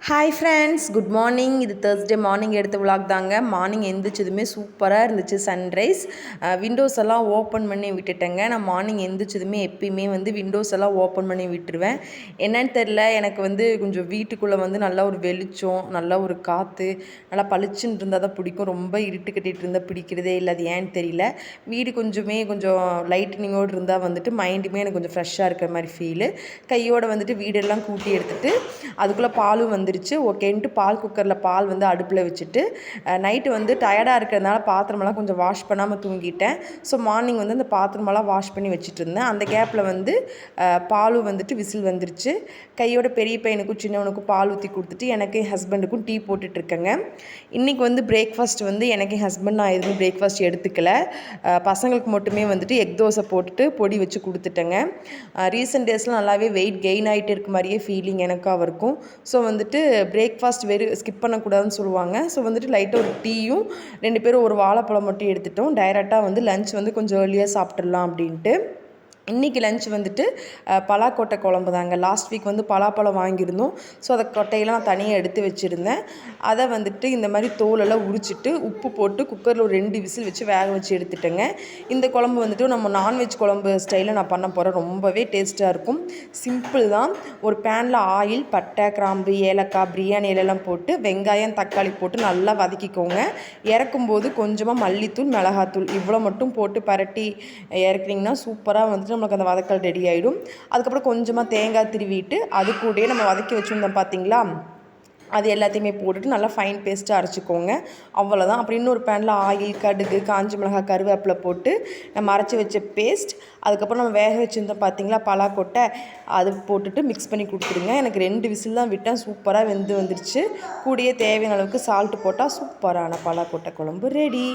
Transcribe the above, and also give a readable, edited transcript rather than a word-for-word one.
Hi friends, good morning. இது Thursday morning எடுத்த vlog தாங்க. மார்னிங் எந்திரிச்சதுமே சூப்பராக இருந்துச்சு சன்ரைஸ். விண்டோஸ் எல்லாம் ஓப்பன் பண்ணி விட்டுட்டேங்க. நான் மார்னிங் எந்திரிச்சதுமே எப்பயுமே விண்டோஸ் எல்லாம் ஓப்பன் பண்ணி விட்டுருவேன். என்னன்னு தெரில, எனக்கு கொஞ்சம் வீட்டுக்குள்ளே நல்லா ஒரு வெளிச்சம், நல்லா ஒரு காற்று, நல்லா பளிச்சுன்னு இருந்தால் தான் பிடிக்கும். ரொம்ப இருட்டு கட்டிகிட்டு இருந்தால் பிடிக்கிறதே இல்லை. அது ஏன்னு தெரியல. வீடு கொஞ்சம் லைட்டனிங்கோடு இருந்தால் மைண்டுமே எனக்கு கொஞ்சம் ஃப்ரெஷ்ஷாக இருக்கிற மாதிரி ஃபீலு. கையோடு வீடெல்லாம் கூட்டி எடுத்துகிட்டு அதுக்குள்ளே பாலும் ஓகேன்ட்டு பால் குக்கரில் பால் அடுப்பில் வச்சுட்டு நைட்டு டயர்டாக இருக்கிறதுனால பாத்திரமெல்லாம் கொஞ்சம் வாஷ் பண்ணாமல் தூங்கிட்டேன். ஸோ மார்னிங் அந்த பாத்திரமெல்லாம் வாஷ் பண்ணி வச்சுட்டு இருந்தேன். அந்த கேப்பில் பாலும் விசில் வந்துருச்சு. கையோட பெரிய பையனுக்கும் சின்னவனுக்கும் பால் ஊற்றி கொடுத்துட்டு எனக்கு என் ஹஸ்பண்டுக்கும் டீ போட்டுட்ருக்கேங்க. இன்றைக்கி பிரேக்ஃபாஸ்ட் எனக்கு என் ஹஸ்பண்ட் நான் எதுவுமே பிரேக்ஃபாஸ்ட் எடுத்துக்கல. பசங்களுக்கு மட்டுமே எக் தோசை போட்டுட்டு பொடி வச்சு கொடுத்துட்டேங்க. ரீசெண்ட் டேஸில் நல்லாவே வெயிட் கெயின் ஆகிட்டு இருக்க மாதிரியே ஃபீலிங் எனக்கும் அவருக்கும். ஸோ பிரேக்ஃபாஸ்ட் ஸ்கிப் பண்ணக்கூடாதுன்னு சொல்லுவாங்க. ஸோ லைட்டாக ஒரு டீயும் 2 பேரும் ஒரு வாழைப்பழம் மட்டும் எடுத்துட்டோம். டைரெக்டாக லஞ்ச் கொஞ்சம் ஏர்லியாக சாப்பிட்றலாம் அப்படின்ட்டு. இன்றைக்கி லஞ்ச் பலாக்கொட்டை குழம்பு தாங்க. லாஸ்ட் வீக் பலாப்பழம் வாங்கியிருந்தோம். ஸோ அதை கொட்டையெல்லாம் நான் தனியாக எடுத்து வச்சுருந்தேன். அதை இந்த மாதிரி தோலெல்லாம் உரிச்சிட்டு உப்பு போட்டு குக்கரில் ஒரு 2 விசில் வச்சு வேக வச்சு எடுத்துட்டேங்க. இந்த குழம்பு நம்ம நான்வெஜ் குழம்பு ஸ்டைலில் நான் பண்ண போகிறேன். ரொம்பவே டேஸ்ட்டாக இருக்கும். சிம்பிள் தான். ஒரு பேனில் ஆயில், பட்டை, கிராம்பு, ஏலக்காய், பிரியாணி இலையெல்லாம் போட்டு வெங்காயம், தக்காளி போட்டு நல்லா வதக்கிக்கோங்க. இறக்கும்போது கொஞ்சமாக மல்லித்தூள், மிளகாத்தூள் இவ்வளோ மட்டும் போட்டு பரட்டி இறக்குனிங்கன்னா சூப்பராக நமக்கு அந்த வதக்கல் ரெடி ஆகிடும். அதுக்கப்புறம் கொஞ்சமாக தேங்காய் திருவிட்டு அது கூடயே நம்ம வதக்கி வச்சுருந்தோம் பார்த்தீங்களா, அது எல்லாத்தையுமே போட்டுட்டு நல்லா ஃபைன் பேஸ்ட்டாக அரைச்சிக்கோங்க. அவ்வளோதான். அப்புறம் இன்னொரு பேனில் ஆயில், கடுகு, காஞ்ச மிளகாய், கருவேப்பிலை போட்டு நம்ம அரைச்சி வச்ச பேஸ்ட், அதுக்கப்புறம் நம்ம வேக வச்சுருந்தோம் பார்த்தீங்களா பலாக்கொட்டை, அது போட்டுட்டு மிக்ஸ் பண்ணி கொடுத்துருங்க. எனக்கு 2 விசில் தான் விட்டேன். சூப்பராக வெந்து வந்துருச்சு. கூடயே தேவையான அளவுக்கு சால்ட்டு போட்டால் சூப்பரான பலாக்கொட்டை குழம்பு ரெடி.